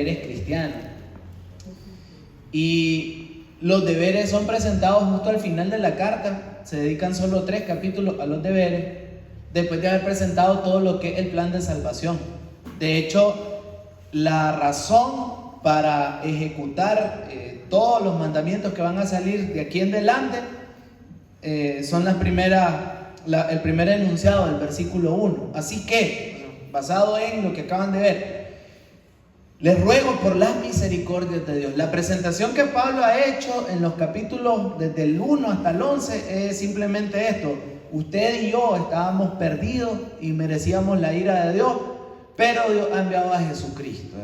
deberes cristianos. Y los deberes son presentados justo al final de la carta. Se dedican solo 3 capítulos a los deberes, después de haber presentado todo lo que es el plan de salvación. De hecho, la razón para ejecutar todos los mandamientos que van a salir de aquí en adelante son el primer enunciado del versículo 1. Así que, basado en lo que acaban de ver, les ruego por las misericordias de Dios. La presentación que Pablo ha hecho en los capítulos desde el 1 hasta el 11 es simplemente esto: usted y yo estábamos perdidos y merecíamos la ira de Dios, pero Dios ha enviado a Jesucristo.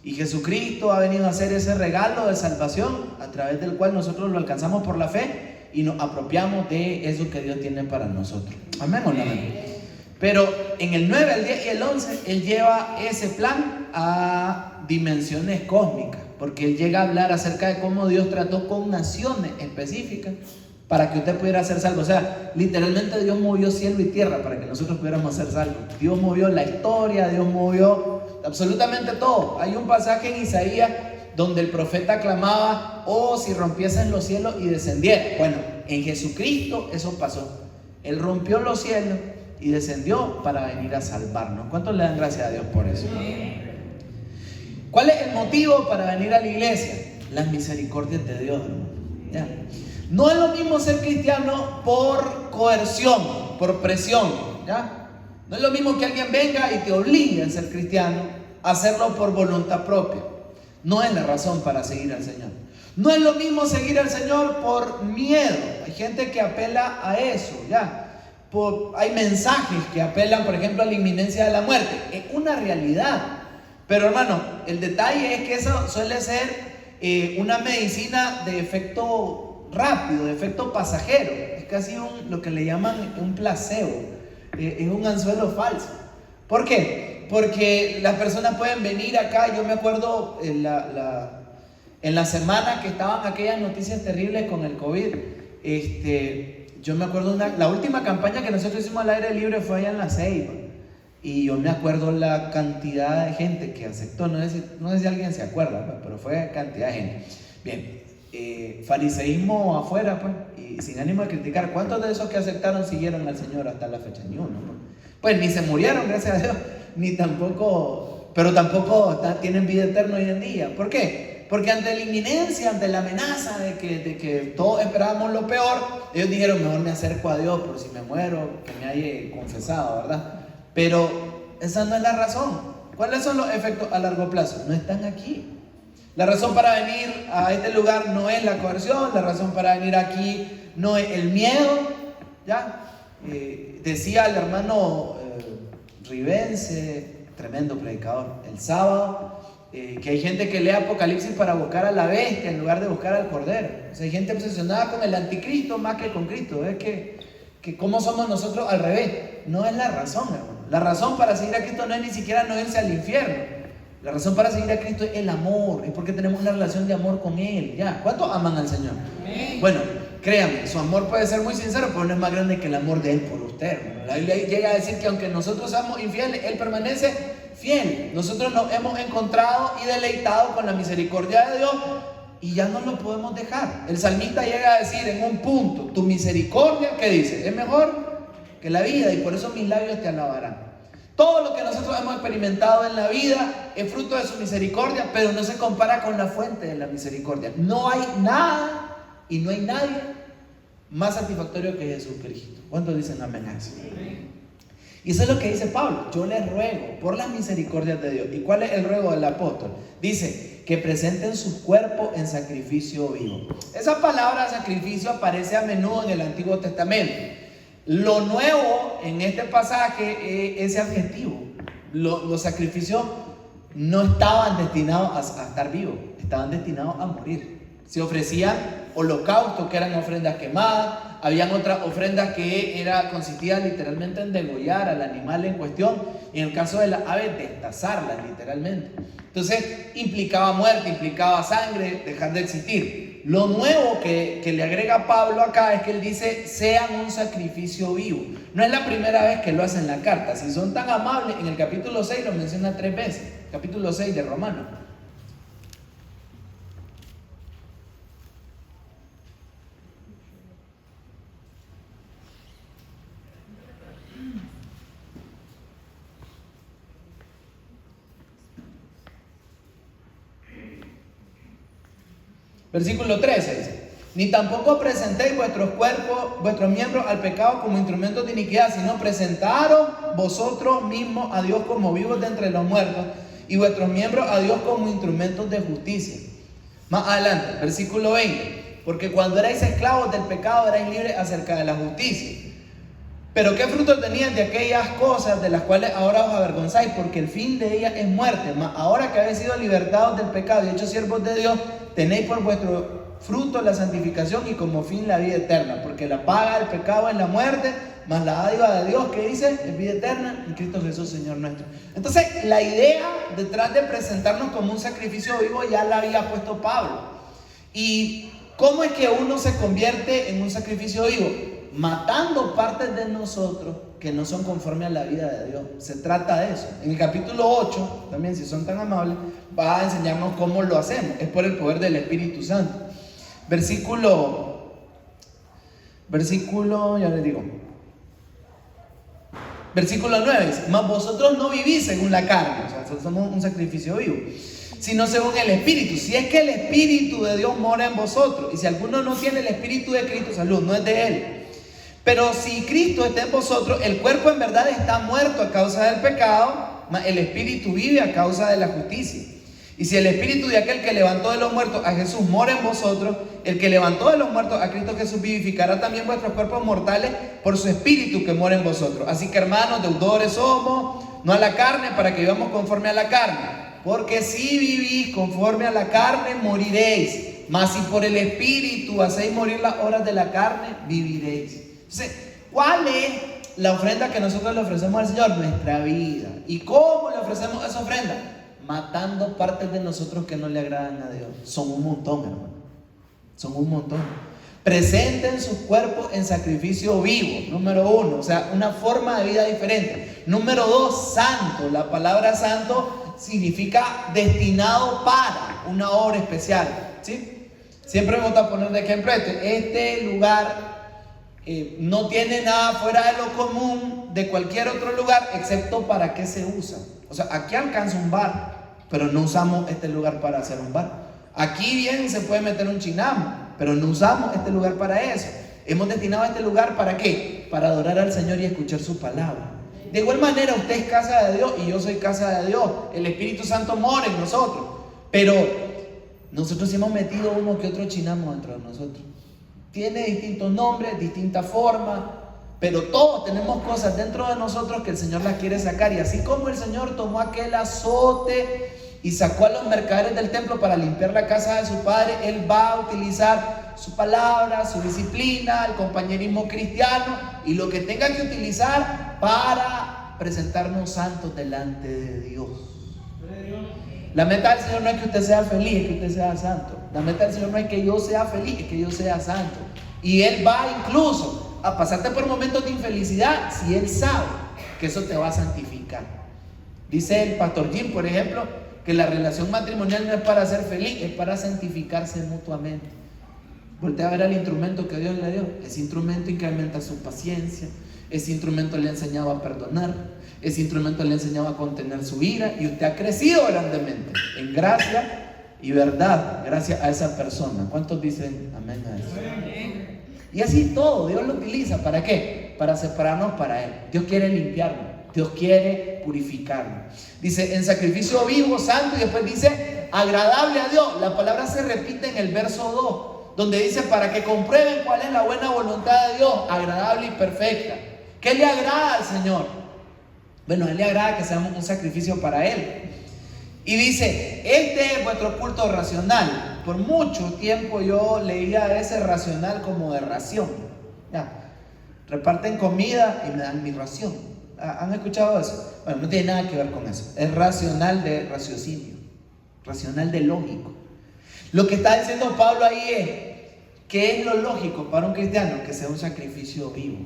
Y Jesucristo ha venido a hacer ese regalo de salvación a través del cual nosotros lo alcanzamos por la fe y nos apropiamos de eso que Dios tiene para nosotros. Amén o no amén. Pero en el 9, el 10 y el 11 Él lleva ese plan a dimensiones cósmicas, porque Él llega a hablar acerca de cómo Dios trató con naciones específicas para que usted pudiera ser salvo. O sea, literalmente Dios movió cielo y tierra para que nosotros pudiéramos ser salvos. Dios movió la historia, Dios movió absolutamente todo. Hay un pasaje en Isaías donde el profeta clamaba: oh, si rompiesen los cielos y descendiera. Bueno, en Jesucristo eso pasó. Él rompió los cielos y descendió para venir a salvarnos. ¿Cuántos le dan gracias a Dios por eso? ¿Cuál es el motivo para venir a la iglesia? Las misericordias de Dios, hermano. ¿Ya? No es lo mismo ser cristiano por coerción, por presión, ¿ya? No es lo mismo que alguien venga y te obligue a ser cristiano, a hacerlo por voluntad propia. No es la razón para seguir al Señor. No es lo mismo seguir al Señor por miedo. Hay gente que apela a eso, ¿ya? Hay mensajes que apelan, por ejemplo, a la inminencia de la muerte. Es una realidad. Pero hermano, el detalle es que eso suele ser una medicina de efecto rápido, de efecto pasajero. Es casi lo que le llaman un placebo. Es un anzuelo falso. ¿Por qué? Porque las personas pueden venir acá. Yo me acuerdo en la semana que estaban aquellas noticias terribles con el COVID. Yo me acuerdo la última campaña que nosotros hicimos al aire libre fue allá en La Ceiba. Y yo me acuerdo la cantidad de gente que aceptó. No sé si alguien se acuerda, pero fue cantidad de gente. Bien, fariseísmo afuera, pues, y sin ánimo de criticar. ¿Cuántos de esos que aceptaron siguieron al Señor hasta la fecha? Ni uno, pues ni se murieron, gracias a Dios, pero tampoco tienen vida eterna hoy en día. ¿Por qué? Porque ante la inminencia, ante la amenaza de que todos esperábamos lo peor, ellos dijeron: mejor me acerco a Dios por si me muero, que me haya confesado, ¿verdad? Pero esa no es la razón. ¿Cuáles son los efectos a largo plazo? No están aquí. La razón para venir a este lugar no es la coerción, la razón para venir aquí no es el miedo, ¿ya? Decía el hermano Rivense, tremendo predicador, el sábado, que hay gente que lee Apocalipsis para buscar a la bestia en lugar de buscar al Cordero. O sea, hay gente obsesionada con el anticristo más que con Cristo. Es que ¿cómo somos nosotros al revés? No es la razón, hermano. La razón para seguir a Cristo no es ni siquiera no irse al infierno. La razón para seguir a Cristo es el amor. Es porque tenemos una relación de amor con Él. ¿Ya? ¿Cuántos aman al Señor? Amén. Bueno, créanme, su amor puede ser muy sincero, pero no es más grande que el amor de Él por usted, hermano. La Biblia llega a decir que aunque nosotros seamos infieles, Él permanece fiel. Nosotros nos hemos encontrado y deleitado con la misericordia de Dios y ya no lo podemos dejar. El salmista llega a decir en un punto: tu misericordia, ¿qué dice? Es mejor que la vida, y por eso mis labios te alabarán. Todo lo que nosotros hemos experimentado en la vida es fruto de su misericordia, pero no se compara con la fuente de la misericordia. No hay nada y no hay nadie más satisfactorio que Jesucristo. ¿Cuántos dicen amén? Y eso es lo que dice Pablo: yo les ruego por las misericordias de Dios. ¿Y cuál es el ruego del apóstol? Dice que presenten sus cuerpos en sacrificio vivo. Esa palabra sacrificio aparece a menudo en el Antiguo Testamento. Lo nuevo en este pasaje es ese adjetivo. Los sacrificios no estaban destinados a estar vivos, estaban destinados a morir. Se ofrecían holocaustos, que eran ofrendas quemadas. Habían otras ofrendas que consistían literalmente en degollar al animal en cuestión. Y en el caso de las aves, destazarlas literalmente. Entonces implicaba muerte, implicaba sangre, dejar de existir. Lo nuevo que le agrega Pablo acá es que él dice: sean un sacrificio vivo. No es la primera vez que lo hace en la carta. Si son tan amables, en el capítulo 6 lo menciona 3 veces. Capítulo 6 de Romanos. Versículo 13 dice: ni tampoco presentéis vuestros cuerpos, vuestros miembros al pecado como instrumentos de iniquidad, sino presentaros vosotros mismos a Dios como vivos de entre los muertos, y vuestros miembros a Dios como instrumentos de justicia. Más adelante, versículo 20: porque cuando erais esclavos del pecado, erais libres acerca de la justicia. Pero ¿qué fruto tenían de aquellas cosas de las cuales ahora os avergonzáis? Porque el fin de ellas es muerte. Mas ahora que habéis sido libertados del pecado y hechos siervos de Dios, tenéis por vuestro fruto la santificación y como fin la vida eterna. Porque la paga del pecado es la muerte, mas la dádiva de Dios, ¿qué dice? Es vida eterna en Cristo Jesús, Señor nuestro. Entonces, la idea detrás de presentarnos como un sacrificio vivo ya la había puesto Pablo. ¿Y cómo es que uno se convierte en un sacrificio vivo? Matando partes de nosotros que no son conforme a la vida de Dios. Se trata de eso. En el capítulo 8, también si son tan amables, va a enseñarnos cómo lo hacemos. Es por el poder del Espíritu Santo. Versículo, ya les digo. Versículo 9 dice: mas vosotros no vivís según la carne, o sea, somos un sacrificio vivo, sino según el Espíritu. Si es que el Espíritu de Dios mora en vosotros, y si alguno no tiene el Espíritu de Cristo, salud, no es de él. Pero si Cristo está en vosotros, el cuerpo en verdad está muerto a causa del pecado, mas el Espíritu vive a causa de la justicia. Y si el Espíritu de aquel que levantó de los muertos a Jesús mora en vosotros, el que levantó de los muertos a Cristo Jesús vivificará también vuestros cuerpos mortales por su Espíritu que mora en vosotros. Así que, hermanos, deudores somos, no a la carne, para que vivamos conforme a la carne. Porque si vivís conforme a la carne, moriréis. Mas si por el Espíritu hacéis morir las obras de la carne, viviréis. Entonces, ¿cuál es la ofrenda que nosotros le ofrecemos al Señor? Nuestra vida. ¿Y cómo le ofrecemos esa ofrenda? Matando partes de nosotros que no le agradan a Dios. Son un montón, hermano. Son un montón. Presenten sus cuerpos en sacrificio vivo, número 1. O sea, una forma de vida diferente. Número 2, santo. La palabra santo significa destinado para una obra especial, ¿sí? Siempre me gusta poner de ejemplo este lugar no tiene nada fuera de lo común de cualquier otro lugar, excepto para qué se usa. O sea, aquí alcanza un bar, pero no usamos este lugar para hacer un bar. Aquí bien se puede meter un chinamo, pero no usamos este lugar para eso. Hemos destinado este lugar ¿para qué? Para adorar al Señor y escuchar su palabra. De igual manera, usted es casa de Dios y yo soy casa de Dios. El Espíritu Santo mora en nosotros, pero nosotros hemos metido uno que otro chinamo dentro de nosotros. Tiene distintos nombres, distintas formas, pero todos tenemos cosas dentro de nosotros que el Señor las quiere sacar. Y así como el Señor tomó aquel azote y sacó a los mercaderes del templo para limpiar la casa de su padre, Él va a utilizar su palabra, su disciplina, el compañerismo cristiano y lo que tenga que utilizar para presentarnos santos delante de Dios. La meta del Señor no es que usted sea feliz, es que usted sea santo. La meta del Señor no es que yo sea feliz, es que yo sea santo. Y Él va incluso a pasarte por momentos de infelicidad si Él sabe que eso te va a santificar. Dice el pastor Jim, por ejemplo, que la relación matrimonial no es para ser feliz, es para santificarse mutuamente. Voltea a ver al instrumento que Dios le dio. Ese instrumento incrementa su paciencia, ese instrumento le ha enseñado a perdonar, ese instrumento le ha enseñado a contener su ira, y usted ha crecido grandemente en gracia y verdad gracias a esa persona. ¿Cuántos dicen amén a eso? Amén. Y así todo, Dios lo utiliza. ¿Para qué? Para separarnos para Él. Dios quiere limpiarnos, Dios quiere purificarnos. Dice en sacrificio vivo, santo, y después dice agradable a Dios. La palabra se repite en el verso 2, donde dice para que comprueben cuál es la buena voluntad de Dios, agradable y perfecta. ¿Qué le agrada al Señor? Bueno, a Él le agrada que seamos un sacrificio para Él. Y dice, este es vuestro culto racional. Por mucho tiempo yo leía ese racional como de ración. Ya, reparten comida y me dan mi ración. ¿Han escuchado eso? Bueno, no tiene nada que ver con eso. Es racional de raciocinio, racional de lógico. Lo que está diciendo Pablo ahí es, ¿qué es lo lógico para un cristiano? Que sea un sacrificio vivo.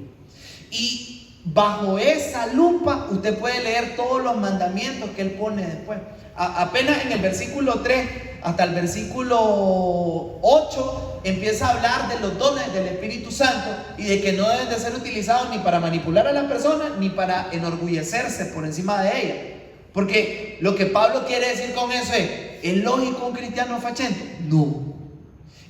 Y bajo esa lupa usted puede leer todos los mandamientos que él pone después. Apenas en el versículo 3 hasta el versículo 8 empieza a hablar de los dones del Espíritu Santo y de que no deben de ser utilizados ni para manipular a la persona ni para enorgullecerse por encima de ella. Porque lo que Pablo quiere decir con eso ¿es lógico un cristiano fachento? No.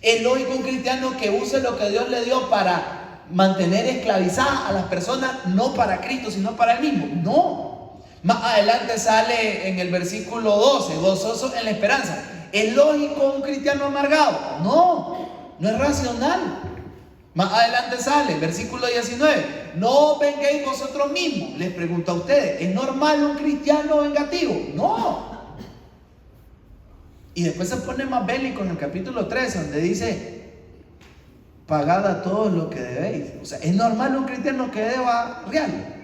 Es lógico un cristiano que use lo que Dios le dio para mantener esclavizadas a las personas, no para Cristo, sino para Él mismo. No. Más adelante sale en el versículo 12, gozoso en la esperanza. ¿Es lógico un cristiano amargado? No, no es racional. Más adelante sale, versículo 19, no vengáis vosotros mismos. Les pregunto a ustedes, ¿es normal un cristiano vengativo? No. Y después se pone más bélico en el capítulo 13, donde dice, pagad a todos lo que debéis. O sea, ¿es normal un cristiano que deba real?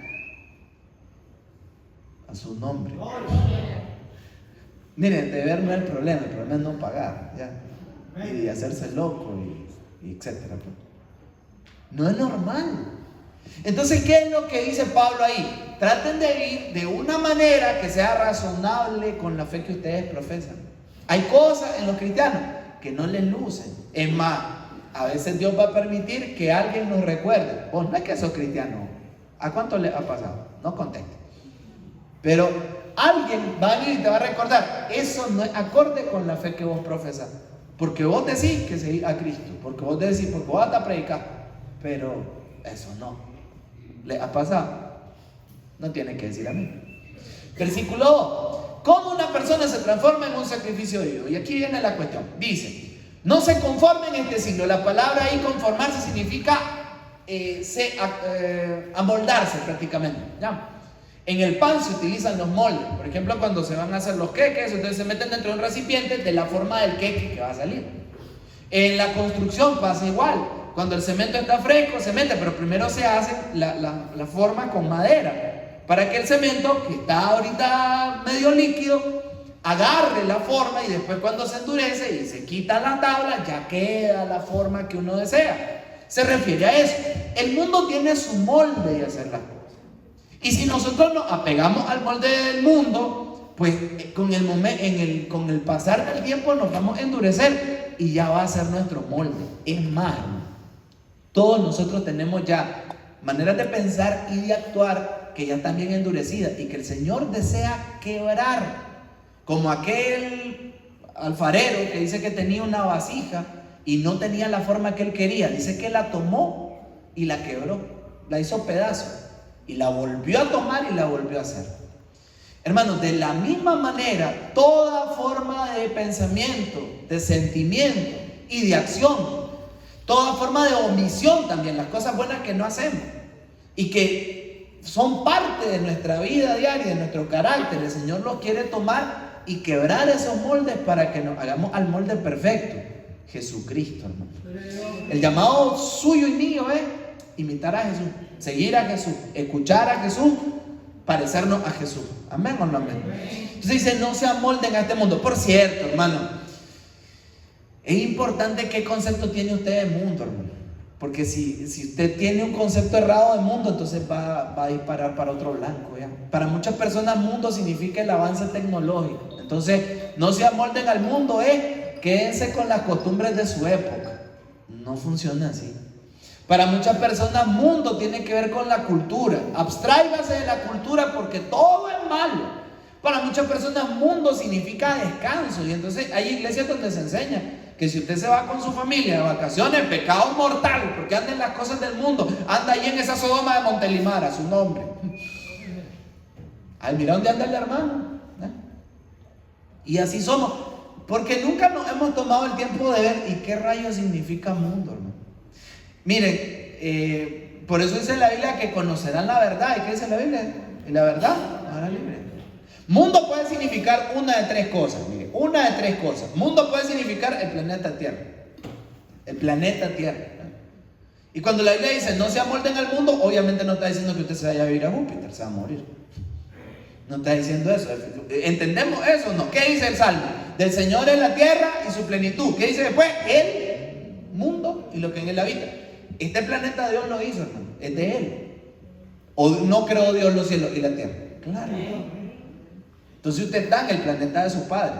A su nombre. Miren, deber no es el problema es no pagar, ¿ya? Y hacerse loco, y etcétera. No es normal. Entonces, ¿qué es lo que dice Pablo ahí? Traten de vivir de una manera que sea razonable con la fe que ustedes profesan. Hay cosas en los cristianos que no les lucen. Es más, a veces Dios va a permitir que alguien nos recuerde. Vos no es que sos cristiano. ¿A cuánto les ha pasado? No conteste. Pero alguien va a venir y te va a recordar. Eso no es acorde con la fe que vos profesas. Porque vos decís que seguís a Cristo. Porque vos decís, porque vos hasta predicás. Pero eso no. ¿Le ha pasado? No tiene que decir a mí. Versículo 2. ¿Cómo una persona se transforma en un sacrificio vivo? Y aquí viene la cuestión. Dice, no se conformen en este siglo. La palabra ahí conformarse significa amoldarse prácticamente. ¿Ya? En el pan se utilizan los moldes. Por ejemplo, cuando se van a hacer los queques, entonces se meten dentro de un recipiente de la forma del queque que va a salir. En la construcción pasa igual. Cuando el cemento está fresco, se mete, pero primero se hace la forma con madera, para que el cemento, que está ahorita medio líquido, agarre la forma, y después cuando se endurece y se quita la tabla, ya queda la forma que uno desea. Se refiere a eso. El mundo tiene su molde de hacer las cosas. Y si nosotros nos apegamos al molde del mundo, pues con el pasar del tiempo nos vamos a endurecer y ya va a ser nuestro molde. Es más, todos nosotros tenemos ya maneras de pensar y de actuar que ya están bien endurecidas y que el Señor desea quebrar. Como aquel alfarero que dice que tenía una vasija y no tenía la forma que él quería. Dice que la tomó y la quebró, la hizo pedazos y la volvió a tomar y la volvió a hacer. Hermanos, de la misma manera, toda forma de pensamiento, de sentimiento y de acción, toda forma de omisión también, las cosas buenas que no hacemos y que son parte de nuestra vida diaria, de nuestro carácter, el Señor los quiere tomar y quebrar esos moldes para que nos hagamos al molde perfecto, Jesucristo, hermano. El llamado suyo y mío es imitar a Jesús, seguir a Jesús, escuchar a Jesús, parecernos a Jesús. Amén o no amén. Entonces dice, no se amolden a este mundo. Por cierto, hermano, es importante qué concepto tiene usted de mundo, hermano. Porque si usted tiene un concepto errado de mundo, entonces va a disparar para otro blanco, ¿ya? Para muchas personas, mundo significa el avance tecnológico. Entonces, no se amolden al mundo, quédense con las costumbres de su época. No funciona así. Para muchas personas, mundo tiene que ver con la cultura. Abstráigase de la cultura porque todo es malo. Para muchas personas, mundo significa descanso. Y entonces hay iglesias donde se enseña que si usted se va con su familia de vacaciones, pecado mortal, porque anda en las cosas del mundo, anda ahí en esa Sodoma de Montelimar, a su nombre. Ay, mira dónde anda el hermano. Y así somos, porque nunca nos hemos tomado el tiempo de ver y qué rayos significa mundo, hermano. Miren, por eso dice la Biblia que conocerán la verdad. ¿Y qué dice la Biblia? Y la verdad hará libre. Mundo puede significar una de tres cosas. Mire, una de tres cosas. Mundo puede significar el planeta Tierra. El planeta Tierra. Y cuando la Biblia dice no se amolden al mundo, obviamente no está diciendo que usted se vaya a vivir a Júpiter, se va a morir. No está diciendo eso. ¿Entendemos eso o no? ¿Qué dice el Salmo? Del Señor es la tierra y su plenitud. ¿Qué dice después? El mundo y lo que en él habita. Este planeta Dios lo hizo, hermano. Es de él. ¿O no creó Dios los cielos y la tierra? Claro. Entonces usted está en el planeta de su padre.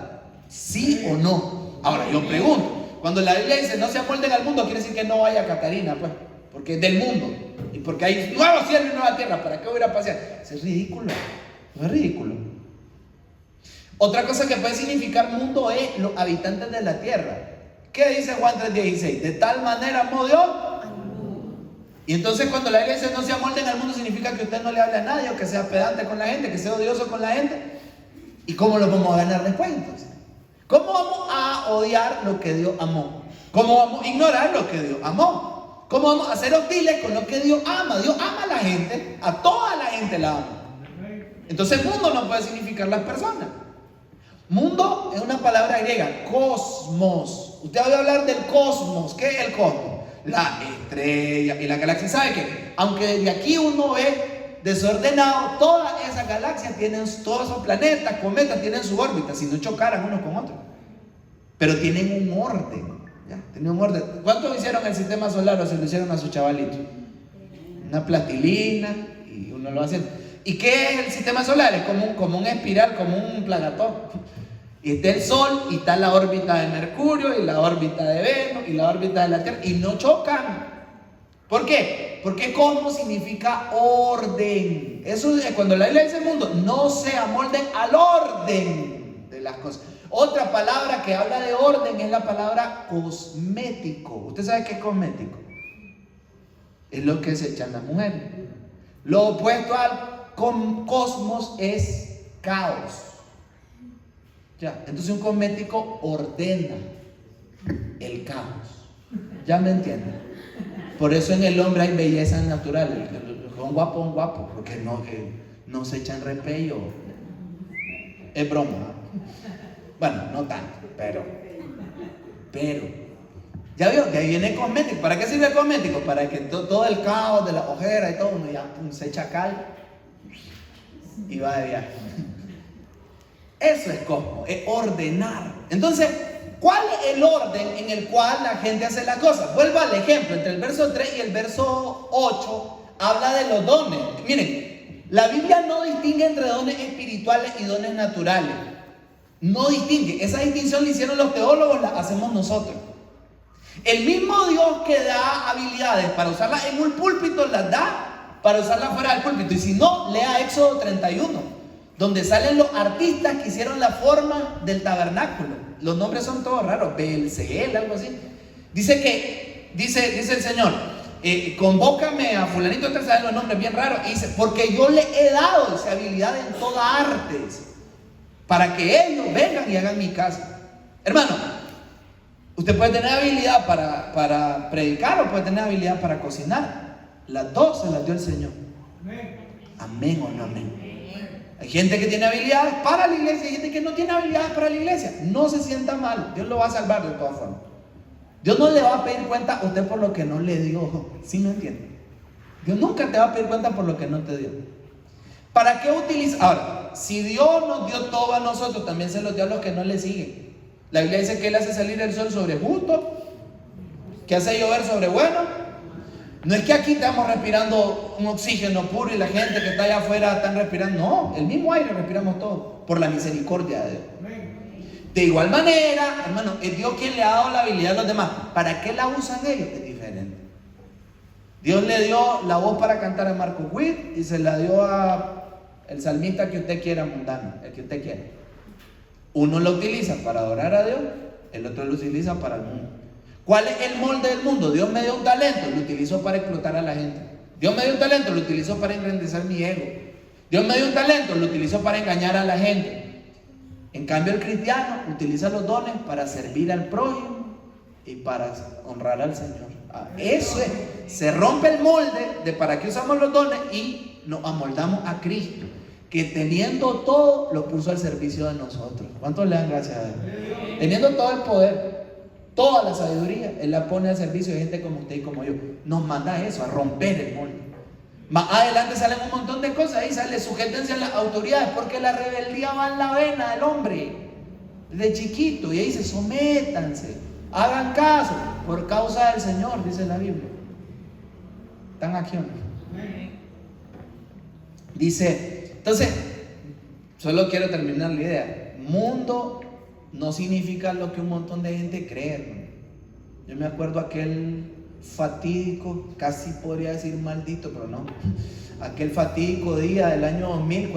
¿Sí o no? Ahora yo pregunto. Cuando la Biblia dice no se amolden al mundo, quiere decir que no vaya a Catarina, pues. Porque es del mundo. Y porque hay nuevo cielo y nueva tierra. ¿Para qué voy a ir a pasear? Eso es ridículo. No es ridículo. Otra cosa que puede significar mundo es los habitantes de la tierra. ¿Qué dice Juan 3:16? De tal manera amó Dios. Y entonces cuando la Biblia dice no se amolden al mundo, significa que usted no le hable a nadie, o que sea pedante con la gente, que sea odioso con la gente. ¿Y cómo lo vamos a ganar después entonces? ¿Cómo vamos a odiar lo que Dios amó? ¿Cómo vamos a ignorar lo que Dios amó? ¿Cómo vamos a ser hostiles con lo que Dios ama? Dios ama a la gente, a toda la gente la ama. Entonces mundo no puede significar las personas. Mundo es una palabra griega, cosmos. Usted va a hablar del cosmos. ¿Qué es el cosmos? La estrella y la galaxia. ¿Sabe qué? Aunque desde aquí uno ve desordenado, todas esas galaxias tienen, todos esos planetas, cometas, tienen su órbita, si no chocaran unos con otros. Pero tienen un orden. ¿Ya? Tienen un orden. ¿Cuántos hicieron el sistema solar o se lo hicieron a su chavalito? Una platilina y uno lo hace. ¿Y qué es el sistema solar? Es como un espiral, como un planetón. Y está el Sol, y está la órbita de Mercurio, y la órbita de Venus, y la órbita de la Tierra, y no chocan. ¿Por qué? Porque cosmos significa orden. Eso es cuando la Biblia dice mundo, no se amolden al orden de las cosas. Otra palabra que habla de orden es la palabra cosmético. ¿Usted sabe qué es cosmético? Es lo que se echan las mujeres. Lo opuesto al cosmos es caos. Ya, entonces un cosmético ordena el caos. ¿Ya me entienden? Por eso en el hombre hay bellezas naturales. Un guapo, porque no se echan repello. Es broma. Bueno, no tanto, pero. Ya vio que ahí viene el cosmético. ¿Para qué sirve el cosmético? Para que todo el caos de la ojera y todo, uno ya se echa cal y va de viaje. Eso es cosmos, es ordenar. Entonces, ¿cuál es el orden en el cual la gente hace las cosas? Vuelvo al ejemplo, entre el verso 3 y el verso 8 habla de los dones. Miren, la Biblia no distingue entre dones espirituales y dones naturales. No distingue. Esa distinción la hicieron los teólogos, la hacemos nosotros. El mismo Dios que da habilidades para usarlas en un púlpito, las da para usarlas fuera del púlpito. Y si no, lea Éxodo 31. Donde salen los artistas que hicieron la forma del tabernáculo. Los nombres son todos raros, Beelzebub, algo así. Dice el Señor, convócame a fulanito, te saben los nombres bien raros. Y dice, porque yo le he dado esa habilidad en toda arte, para que ellos vengan y hagan mi casa. Hermano, usted puede tener habilidad para predicar o puede tener habilidad para cocinar. Las dos se las dio el Señor. Amén o no amén. Hay gente que tiene habilidades para la iglesia y gente que no tiene habilidades para la iglesia. No se sienta mal, Dios lo va a salvar de todas formas. Dios no le va a pedir cuenta a usted por lo que no le dio. ¿Sí me entiende? Dios nunca te va a pedir cuenta por lo que no te dio. ¿Para qué utiliza? Ahora, si Dios nos dio todo a nosotros, también se los dio a los que no le siguen. La Biblia dice que Él hace salir el sol sobre justos, que hace llover sobre buenos. No es que aquí estamos respirando un oxígeno puro y la gente que está allá afuera están respirando. No, el mismo aire respiramos todos por la misericordia de Dios. De igual manera, hermano, es Dios quien le ha dado la habilidad a los demás. ¿Para qué la usan ellos? Es diferente. Dios le dio la voz para cantar a Marco Witt y se la dio a el salmista que usted quiera, mundano, el que usted quiera. Uno lo utiliza para adorar a Dios, el otro lo utiliza para el mundo. ¿Cuál es el molde del mundo? Dios me dio un talento, lo utilizo para explotar a la gente. Dios me dio un talento, lo utilizo para engrandecer mi ego. Dios me dio un talento, lo utilizo para engañar a la gente. En cambio, el cristiano utiliza los dones para servir al prójimo y para honrar al Señor. Eso es, se rompe el molde de para qué usamos los dones y nos amoldamos a Cristo, que teniendo todo, lo puso al servicio de nosotros. ¿Cuántos le dan gracias a Dios? Teniendo todo el poder, toda la sabiduría, Él la pone al servicio de gente como usted y como yo. Nos manda eso, a romper el molde. Más adelante salen un montón de cosas. Ahí sale, sujétense a las autoridades, porque la rebeldía va en la vena del hombre, de chiquito. Y ahí dice, sométanse, hagan caso, por causa del Señor, dice la Biblia. ¿Están aquí o no? Dice, entonces, solo quiero terminar la idea. Mundo no significa lo que un montón de gente cree, hermano. Yo me acuerdo aquel fatídico, casi podría decir maldito, pero no, aquel fatídico día del año 2000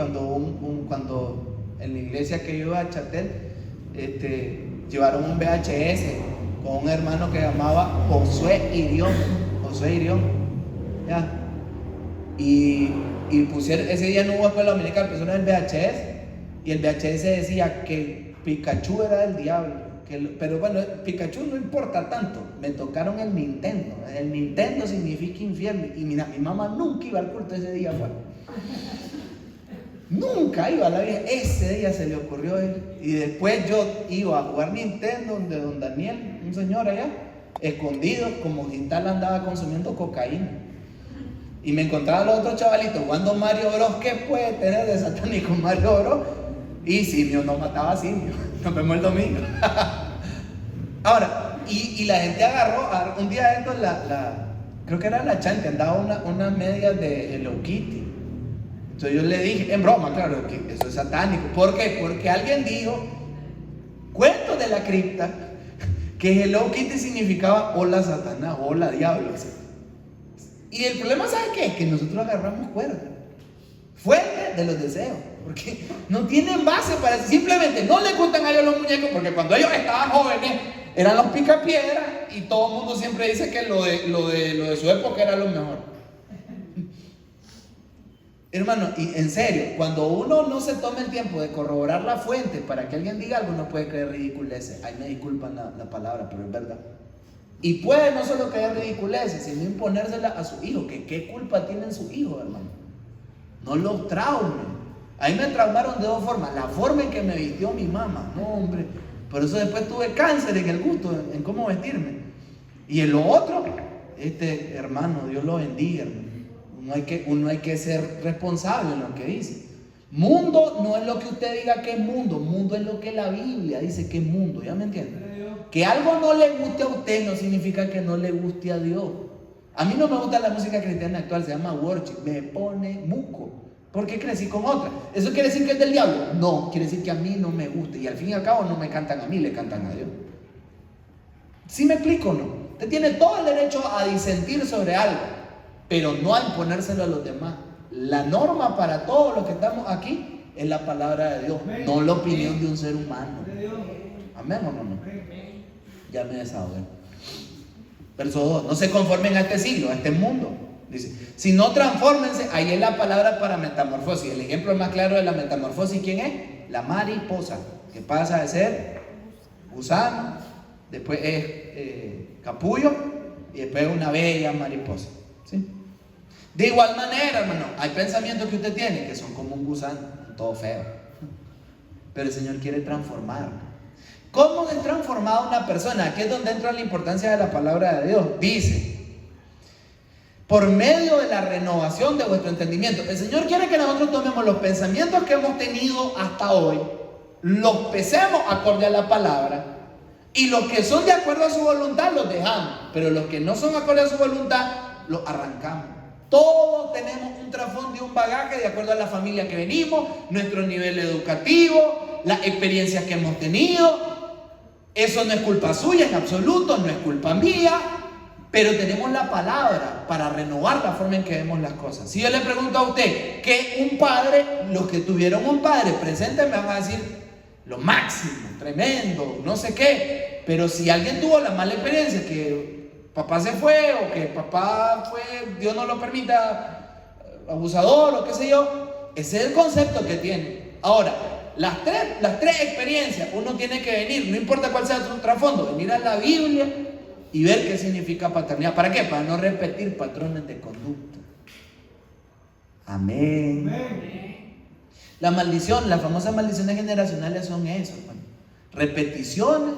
cuando en la iglesia que yo iba a Chatel llevaron un VHS con un hermano que llamaba Josué Irión, ¿ya? Y pusieron, ese día no hubo escuela dominical, pusieron el VHS, y el VHS decía que Pikachu era del diablo, pero bueno, Pikachu no importa tanto, me tocaron el Nintendo significa infierno, y mira, mi mamá nunca iba al culto ese día, fue. Nunca iba a la vieja, ese día se le ocurrió a él. Y después yo iba a jugar Nintendo donde don Daniel, un señor allá, escondido, como Gintal andaba consumiendo cocaína. Y me encontraba a los otros chavalitos jugando Mario Bros. ¿Qué puede tener de satánico Mario Bros? Y simio no mataba a simio. Nos vemos el domingo. Ahora, y la gente agarró, un día esto, creo que era la Chanti, andaba una media de Hello Kitty. Entonces yo le dije, en broma, claro, que eso es satánico. ¿Por qué? Porque alguien dijo, cuentos de la cripta, que Hello Kitty significaba hola Satanás, hola diablo. Y el problema, ¿sabe qué? Que nosotros agarramos cuerda, fuente de los deseos, porque no tienen base para eso. Simplemente no les gustan a ellos los muñecos, porque cuando ellos estaban jóvenes eran los picapiedras, y todo el mundo siempre dice que lo de su época era lo mejor. Hermano, y en serio, cuando uno no se toma el tiempo de corroborar la fuente para que alguien diga algo, no puede creer ridiculeces. Ahí me disculpan la palabra, pero es verdad. Y puede no solo caer ridiculeces, sino imponérsela a su hijo. Que qué culpa tienen sus hijos, hermano. No los traumen. Ahí me traumaron de dos formas. La forma en que me vistió mi mamá, no hombre. Por eso después tuve cáncer en el gusto, en cómo vestirme. Y en lo otro, hermano, Dios lo bendiga, hermano. Uno hay que ser responsable en lo que dice. Mundo no es lo que usted diga que es mundo. Mundo es lo que la Biblia dice que es mundo. ¿Ya me entiende? Que algo no le guste a usted no significa que no le guste a Dios. A mí no me gusta la música cristiana actual, se llama worship. Me pone muco, porque crecí con otra. ¿Eso quiere decir que es del diablo? No, quiere decir que a mí no me gusta. Y al fin y al cabo no me cantan a mí, le cantan a Dios. ¿Sí me explico o no? Usted tiene todo el derecho a disentir sobre algo, pero no a imponérselo a los demás. La norma para todos los que estamos aquí es la palabra de Dios, no la opinión de un ser humano. Amén o no. Ya me desahogué. Verso 2. No se conformen a este siglo, a este mundo. Dice, si no transfórmense, ahí es la palabra para metamorfosis. El ejemplo más claro de la metamorfosis, ¿quién es? La mariposa, que pasa de ser gusano, después es capullo y después es una bella mariposa. ¿Sí? De igual manera, hermano, hay pensamientos que usted tiene que son como un gusano, todo feo. Pero el Señor quiere transformar. ¿Cómo es transformada una persona? Aquí es donde entra la importancia de la palabra de Dios. Dice, por medio de la renovación de vuestro entendimiento. El Señor quiere que nosotros tomemos los pensamientos que hemos tenido hasta hoy, los pesemos acorde a la palabra, y los que son de acuerdo a su voluntad los dejamos, pero los que no son acorde a su voluntad los arrancamos. Todos tenemos un trasfondo y un bagaje de acuerdo a la familia que venimos, nuestro nivel educativo, las experiencias que hemos tenido. Eso no es culpa suya en absoluto, no es culpa mía, pero tenemos la palabra para renovar la forma en que vemos las cosas. Si yo le pregunto a usted que un padre, los que tuvieron un padre presente me van a decir lo máximo, tremendo, no sé qué. Pero si alguien tuvo la mala experiencia, que papá se fue o que papá fue, Dios no lo permita, abusador o qué sé yo, ese es el concepto que tiene. Ahora, las tres experiencias, uno tiene que venir, no importa cuál sea su trasfondo, venir a la Biblia y ver qué significa paternidad. ¿Para qué? Para no repetir patrones de conducta. Amén. La maldición, las famosas maldiciones generacionales son eso, hermano. Repeticiones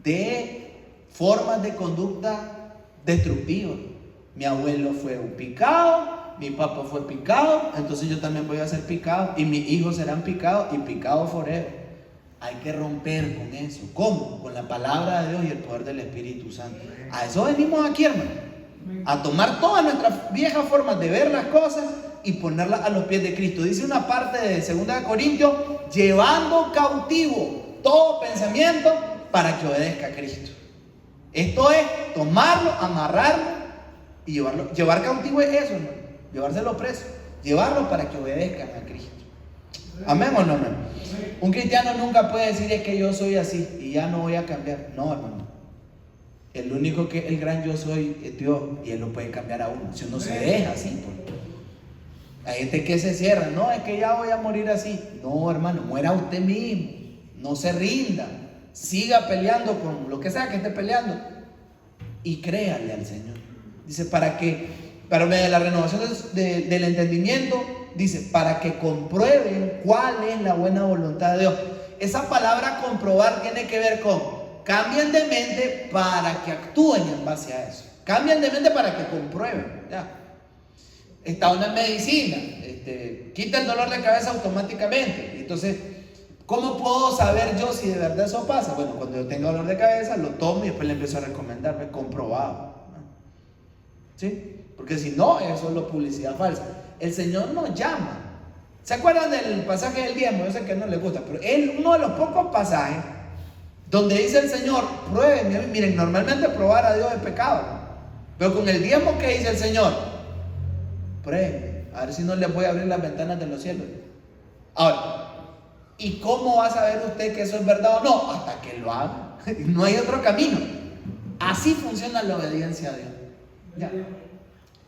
de formas de conducta destructivas. Mi abuelo fue un picado, mi papá fue picado, entonces yo también voy a ser picado, y mis hijos serán picados y picados forever. Hay que romper con eso. ¿Cómo? Con la palabra de Dios y el poder del Espíritu Santo. A eso venimos aquí, hermano. A tomar todas nuestras viejas formas de ver las cosas y ponerlas a los pies de Cristo. Dice una parte de 2 Corintios, llevando cautivo todo pensamiento para que obedezca a Cristo. Esto es tomarlo, amarrarlo y llevarlo. Llevar cautivo es eso, hermano. Llevárselo preso, llevarlo para que obedezcan a Cristo. ¿Amén o no, amén? Un cristiano nunca puede decir es que yo soy así y ya no voy a cambiar. No, hermano. El único que el gran yo soy es Dios y Él lo puede cambiar a uno. Si uno se deja así, pues. Hay gente que se cierra. No, es que ya voy a morir así. No, hermano, muera usted mismo. No se rinda. Siga peleando con lo que sea que esté peleando. Y créale al Señor. Dice, para medio de la renovación del entendimiento, dice, para que comprueben cuál es la buena voluntad de Dios. Esa palabra comprobar tiene que ver con cambien de mente para que actúen en base a eso. Cambien de mente para que comprueben. Ya. Está una medicina, quita el dolor de cabeza automáticamente. Entonces, ¿cómo puedo saber yo si de verdad eso pasa? Bueno, cuando yo tenga dolor de cabeza, lo tomo y después le empiezo a recomendarme comprobado. ¿Sí? Porque si no, es solo publicidad falsa. El Señor nos llama. ¿Se acuerdan del pasaje del diezmo? Yo sé que no les gusta, pero es uno de los pocos pasajes donde dice el Señor, prueben. Miren, normalmente probar a Dios es pecado, ¿no? Pero con el diezmo, ¿qué dice el Señor? Prueben, a ver si no les voy a abrir las ventanas de los cielos. Ahora, ¿y cómo va a saber usted que eso es verdad o no? Hasta que lo haga. No hay otro camino. Así funciona la obediencia a Dios. Ya.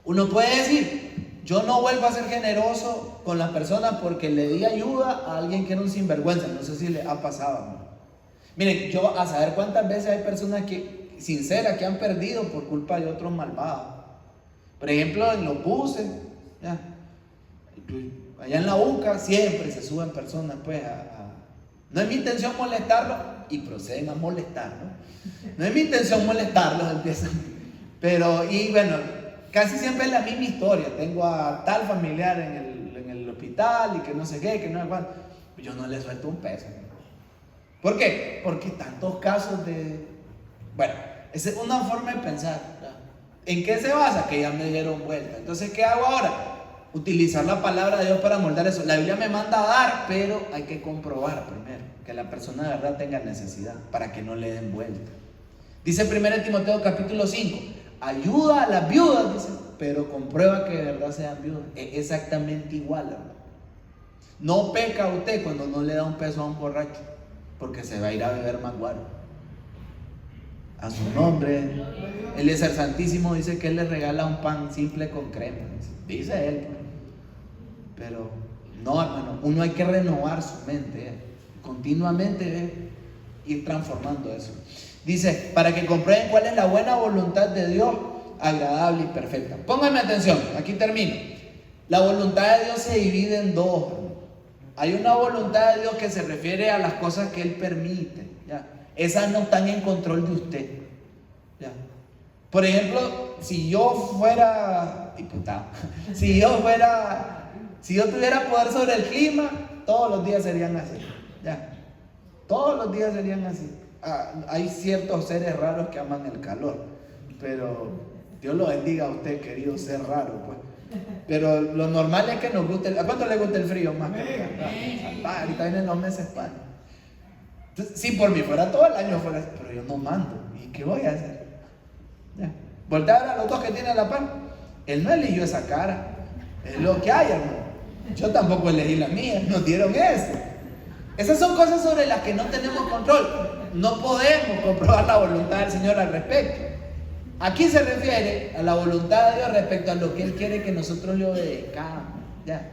Uno puede decir, yo no vuelvo a ser generoso con las personas porque le di ayuda a alguien que era un sinvergüenza. No sé si le ha pasado, ¿no? Miren, yo a saber cuántas veces hay personas sinceras que han perdido por culpa de otros malvados. Por ejemplo, en los buses, ya. Allá en la UCA siempre se suben personas, pues, no es mi intención molestarlos y proceden a molestar, ¿no? No es mi intención molestarlos, empiezan. Pero, y bueno, casi siempre es la misma historia. Tengo a tal familiar en el hospital y que no sé qué, que no sé cuánto. Yo no le suelto un peso. ¿Por qué? Porque tantos casos de... Bueno, esa es una forma de pensar, ¿no? ¿En qué se basa? Que ya me dieron vuelta. Entonces, ¿qué hago ahora? Utilizar la palabra de Dios para moldar eso. La Biblia me manda a dar, pero hay que comprobar primero que la persona de verdad tenga necesidad para que no le den vuelta. Dice 1 Timoteo capítulo 5, ayuda a las viudas, dice, pero comprueba que de verdad sean viudas. Es exactamente igual, hermano. No peca usted cuando no le da un peso a un borracho, porque se va a ir a beber más guaro. A su nombre. Eliezer Santísimo dice que él le regala un pan simple con crema. Dice él. Pero no, hermano, uno hay que renovar su mente, continuamente ir transformando eso. Dice, para que comprueben cuál es la buena voluntad de Dios, agradable y perfecta. Pónganme atención, aquí termino. La voluntad de Dios se divide en dos. Hay una voluntad de Dios que se refiere a las cosas que Él permite, ¿ya? Esas no están en control de usted, ¿ya? Por ejemplo, si yo fuera diputado, si yo tuviera poder sobre el clima, todos los días serían así, ¿ya? Todos los días serían así. Hay ciertos seres raros que aman el calor, pero Dios lo bendiga a usted, querido ser raro, pues. Pero lo normal es que nos guste. ¿A cuánto le gusta el frío más? Ahorita vienen los meses para. Si por mí fuera todo el año fuera, pero yo no mando. ¿Y qué voy a hacer? Ya. Voltea a ver a los dos que tienen la pan. Él no eligió esa cara. Es lo que hay, hermano. Yo tampoco elegí la mía. Nos dieron eso. Esas son cosas sobre las que no tenemos control. No podemos comprobar la voluntad del Señor al respecto. Aquí se refiere a la voluntad de Dios respecto a lo que Él quiere que nosotros le obedezcamos. ¿Ya?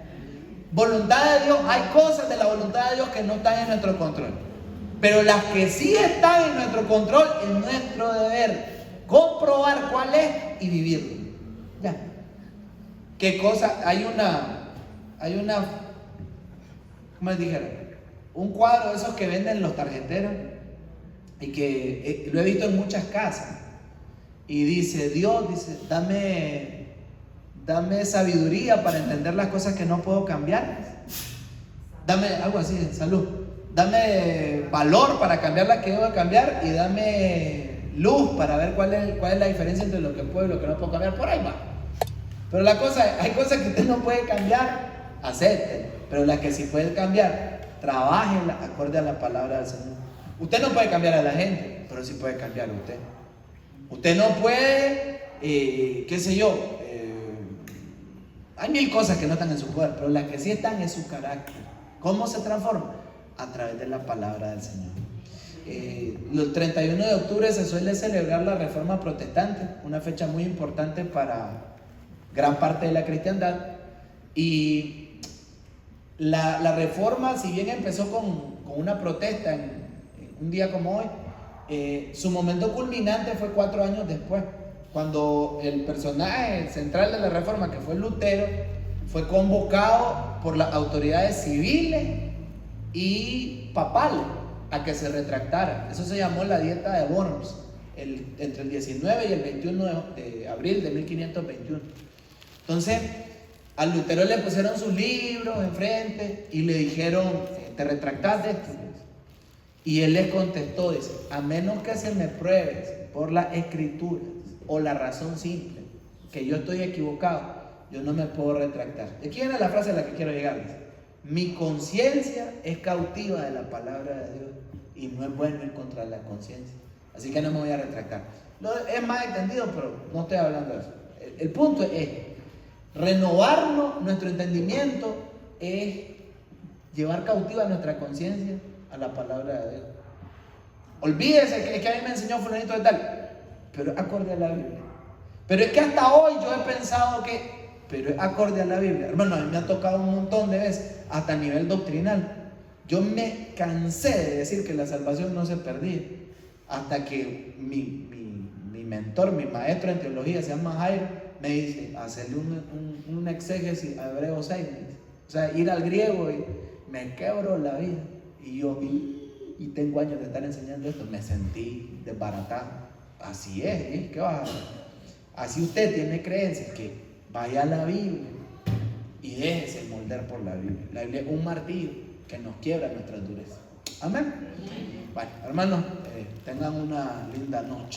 Voluntad de Dios, hay cosas de la voluntad de Dios que no están en nuestro control. Pero las que sí están en nuestro control, es nuestro deber comprobar cuál es y vivirlo. ¿Ya? ¿Qué cosa? Hay una, ¿cómo les dijera? Un cuadro de esos que venden los tarjeteros y que lo he visto en muchas casas. Y dice, Dios, dice, dame sabiduría para entender las cosas que no puedo cambiar. Dame, algo así, salud. Dame valor para cambiar las que debo cambiar y dame luz para ver cuál es la diferencia entre lo que puedo y lo que no puedo cambiar. Por ahí va. Pero hay cosas que usted no puede cambiar, acepte. Pero las que sí puede cambiar, trabájenlas acorde a la palabra del Señor. Usted no puede cambiar a la gente, pero sí puede cambiar a usted. Usted no puede, qué sé yo, hay mil cosas que no están en su poder, pero las que sí están es su carácter. ¿Cómo se transforma? A través de la palabra del Señor. El 31 de octubre se suele celebrar la Reforma Protestante, una fecha muy importante para gran parte de la cristiandad. Y la Reforma, si bien empezó con una protesta en un día como hoy, su momento culminante fue 4 años después, cuando el personaje central de la Reforma, que fue Lutero, fue convocado por las autoridades civiles y papales a que se retractara. Eso se llamó la Dieta de Worms, entre el 19 y el 21 de abril de 1521. Entonces, a Lutero le pusieron sus libros enfrente y le dijeron: ¿te retractas de esto? Y él les contestó, dice: a menos que se me pruebe por las escrituras o la razón simple que yo estoy equivocado, yo no me puedo retractar. ¿De quién es la frase a la que quiero llegar? Dice: mi conciencia es cautiva de la palabra de Dios y no es bueno ir contra la conciencia, así que no me voy a retractar. Es más extendido, pero no estoy hablando de eso. El punto es renovarnos, nuestro entendimiento es llevar cautiva nuestra conciencia a la palabra de Dios. Olvídese que a mí me enseñó fulanito de tal, pero es acorde a la Biblia. Pero es que hasta hoy yo he pensado que, pero es acorde a la Biblia. Hermano, a mí me ha tocado un montón de veces, hasta a nivel doctrinal. Yo me cansé de decir que la salvación no se perdía, hasta que mi mentor, mi maestro en teología, se llama Jairo, me dice: hacerle un exégesis a Hebreos 6, o sea, ir al griego, y me quebro la vida. Y yo, y tengo años de estar enseñando esto, me sentí desbaratado. Así es, ¿eh? ¿Qué vas a hacer? Así usted tiene creencias, que vaya a la Biblia y déjese moldear por la Biblia. La Biblia es un martillo que nos quiebra nuestras durezas. Amén. Bueno, hermanos, tengan una linda noche.